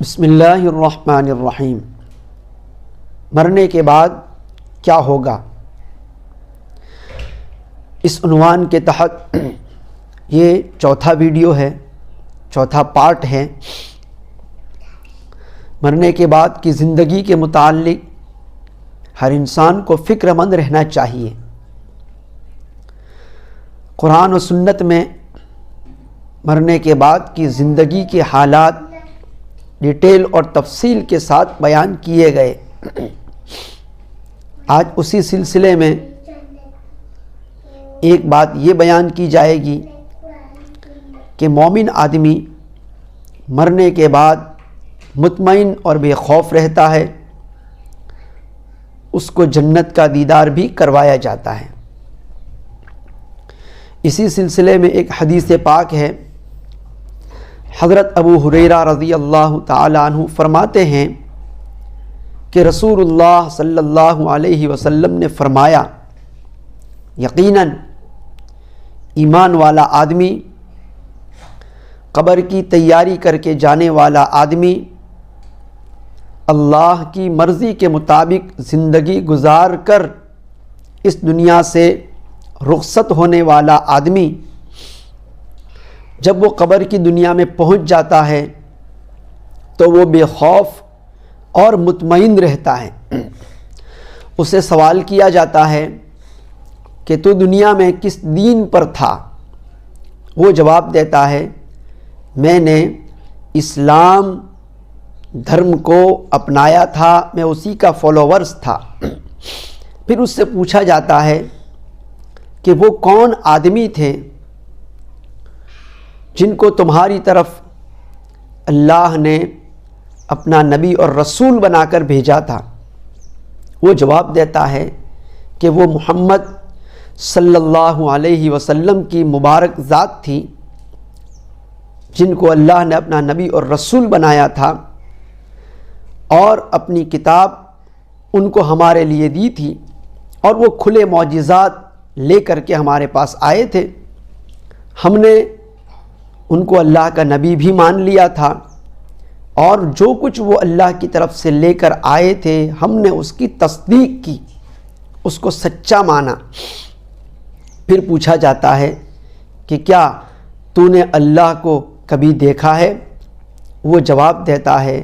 بسم اللہ الرحمن الرحیم۔ مرنے کے بعد کیا ہوگا، اس عنوان کے تحت یہ چوتھا ویڈیو ہے، چوتھا پارٹ ہے۔ مرنے کے بعد کی زندگی کے متعلق ہر انسان کو فکر مند رہنا چاہیے۔ قرآن و سنت میں مرنے کے بعد کی زندگی کے حالات ڈیٹیل اور تفصیل کے ساتھ بیان کیے گئے۔ آج اسی سلسلے میں ایک بات یہ بیان کی جائے گی کہ مومن آدمی مرنے کے بعد مطمئن اور بے خوف رہتا ہے، اس کو جنت کا دیدار بھی کروایا جاتا ہے۔ اسی سلسلے میں ایک حدیث پاک ہے، حضرت ابو ہریرہ رضی اللہ تعالی عنہ فرماتے ہیں کہ رسول اللہ صلی اللہ علیہ وسلم نے فرمایا، یقیناً ایمان والا آدمی، قبر کی تیاری کر کے جانے والا آدمی، اللہ کی مرضی کے مطابق زندگی گزار کر اس دنیا سے رخصت ہونے والا آدمی جب وہ قبر کی دنیا میں پہنچ جاتا ہے تو وہ بے خوف اور مطمئن رہتا ہے۔ اسے سوال کیا جاتا ہے کہ تو دنیا میں کس دین پر تھا؟ وہ جواب دیتا ہے، میں نے اسلام دھرم کو اپنایا تھا، میں اسی کا فالوورز تھا۔ پھر اس سے پوچھا جاتا ہے کہ وہ کون آدمی تھے جن کو تمہاری طرف اللہ نے اپنا نبی اور رسول بنا کر بھیجا تھا؟ وہ جواب دیتا ہے کہ وہ محمد صلی اللہ علیہ وسلم کی مبارک ذات تھی جن کو اللہ نے اپنا نبی اور رسول بنایا تھا اور اپنی کتاب ان کو ہمارے لیے دی تھی، اور وہ کھلے معجزات لے کر کے ہمارے پاس آئے تھے۔ ہم نے ان کو اللہ کا نبی بھی مان لیا تھا، اور جو کچھ وہ اللہ کی طرف سے لے کر آئے تھے ہم نے اس کی تصدیق کی، اس کو سچا مانا۔ پھر پوچھا جاتا ہے کہ کیا تو نے اللہ کو کبھی دیکھا ہے؟ وہ جواب دیتا ہے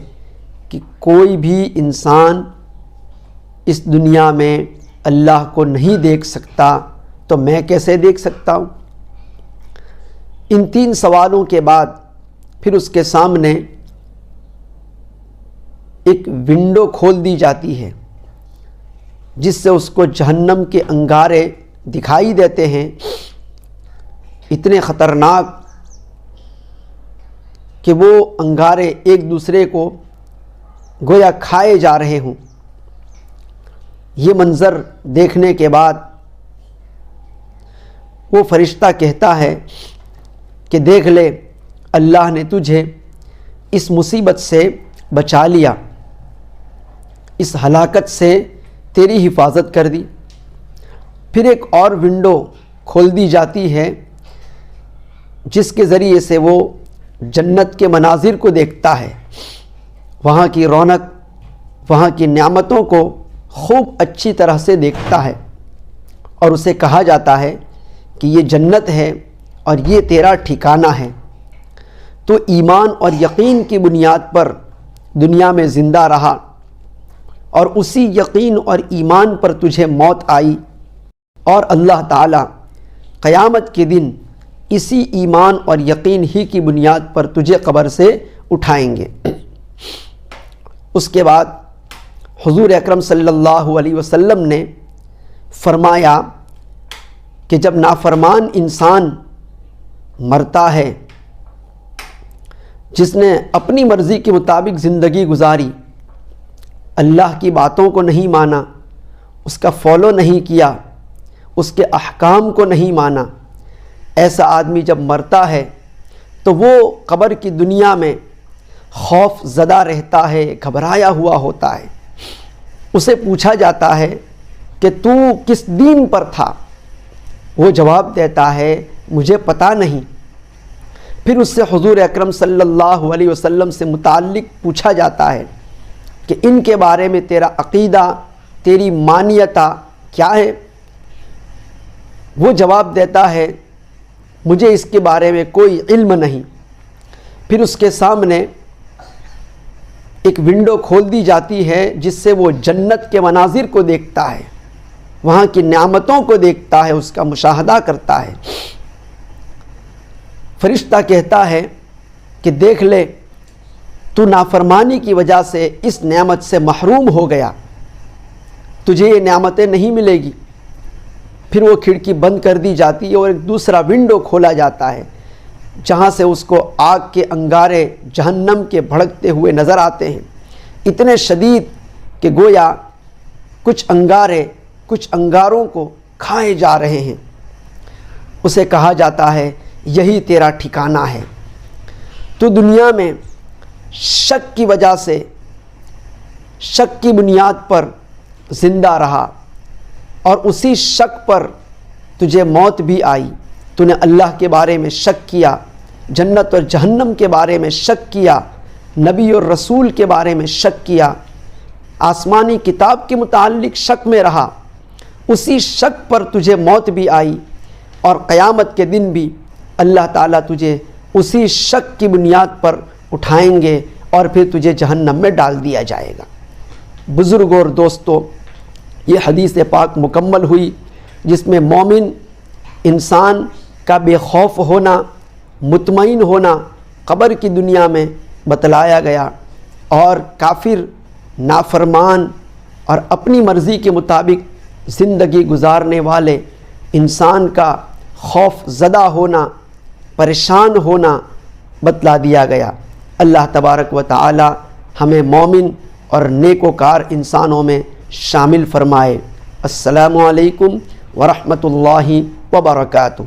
کہ کوئی بھی انسان اس دنیا میں اللہ کو نہیں دیکھ سکتا، تو میں کیسے دیکھ سکتا ہوں؟ ان تین سوالوں کے بعد پھر اس کے سامنے ایک ونڈو کھول دی جاتی ہے جس سے اس کو جہنم کے انگارے دکھائی دیتے ہیں، اتنے خطرناک کہ وہ انگارے ایک دوسرے کو گویا کھائے جا رہے ہوں۔ یہ منظر دیکھنے کے بعد وہ فرشتہ کہتا ہے کہ دیکھ لے، اللہ نے تجھے اس مصیبت سے بچا لیا، اس ہلاکت سے تیری حفاظت کر دی۔ پھر ایک اور ونڈو کھول دی جاتی ہے جس کے ذریعے سے وہ جنت کے مناظر کو دیکھتا ہے، وہاں کی رونق، وہاں کی نعمتوں کو خوب اچھی طرح سے دیکھتا ہے، اور اسے کہا جاتا ہے کہ یہ جنت ہے اور یہ تیرا ٹھکانہ ہے۔ تو ایمان اور یقین کی بنیاد پر دنیا میں زندہ رہا، اور اسی یقین اور ایمان پر تجھے موت آئی، اور اللہ تعالیٰ قیامت کے دن اسی ایمان اور یقین ہی کی بنیاد پر تجھے قبر سے اٹھائیں گے۔ اس کے بعد حضور اکرم صلی اللہ علیہ وسلم نے فرمایا کہ جب نافرمان انسان مرتا ہے، جس نے اپنی مرضی کے مطابق زندگی گزاری، اللہ کی باتوں کو نہیں مانا، اس کا فالو نہیں کیا، اس کے احکام کو نہیں مانا، ایسا آدمی جب مرتا ہے تو وہ قبر کی دنیا میں خوف زدہ رہتا ہے، گھبرایا ہوا ہوتا ہے۔ اسے پوچھا جاتا ہے کہ تو کس دین پر تھا؟ وہ جواب دیتا ہے، مجھے پتہ نہیں۔ پھر اس سے حضور اکرم صلی اللہ علیہ وسلم سے متعلق پوچھا جاتا ہے کہ ان کے بارے میں تیرا عقیدہ، تیری مانیتا کیا ہے؟ وہ جواب دیتا ہے مجھے اس کے بارے میں کوئی علم نہیں۔ پھر اس کے سامنے ایک ونڈو کھول دی جاتی ہے جس سے وہ جنت کے مناظر کو دیکھتا ہے، وہاں کی نعمتوں کو دیکھتا ہے، اس کا مشاہدہ کرتا ہے۔ فرشتہ کہتا ہے کہ دیکھ لے، تو نافرمانی کی وجہ سے اس نعمت سے محروم ہو گیا، تجھے یہ نعمتیں نہیں ملے گی۔ پھر وہ کھڑکی بند کر دی جاتی ہے اور ایک دوسرا ونڈو کھولا جاتا ہے جہاں سے اس کو آگ کے انگارے جہنم کے بھڑکتے ہوئے نظر آتے ہیں، اتنے شدید کہ گویا کچھ انگارے کچھ انگاروں کو کھائے جا رہے ہیں۔ اسے کہا جاتا ہے یہی تیرا ٹھکانہ ہے، تو دنیا میں شک کی وجہ سے، شک کی بنیاد پر زندہ رہا، اور اسی شک پر تجھے موت بھی آئی۔ تو نے اللہ کے بارے میں شک کیا، جنت اور جہنم کے بارے میں شک کیا، نبی اور رسول کے بارے میں شک کیا، آسمانی کتاب کے متعلق شک میں رہا، اسی شک پر تجھے موت بھی آئی، اور قیامت کے دن بھی اللہ تعالیٰ تجھے اسی شک کی بنیاد پر اٹھائیں گے اور پھر تجھے جہنم میں ڈال دیا جائے گا۔ بزرگوں اور دوستوں، یہ حدیث پاک مکمل ہوئی جس میں مومن انسان کا بے خوف ہونا، مطمئن ہونا قبر کی دنیا میں بتلایا گیا، اور کافر، نافرمان اور اپنی مرضی کے مطابق زندگی گزارنے والے انسان کا خوف زدہ ہونا، پریشان ہونا بتلا دیا گیا۔ اللہ تبارک و تعالی ہمیں مومن اور نیکوکار انسانوں میں شامل فرمائے۔ السلام علیکم ورحمۃ اللہ وبرکاتہ۔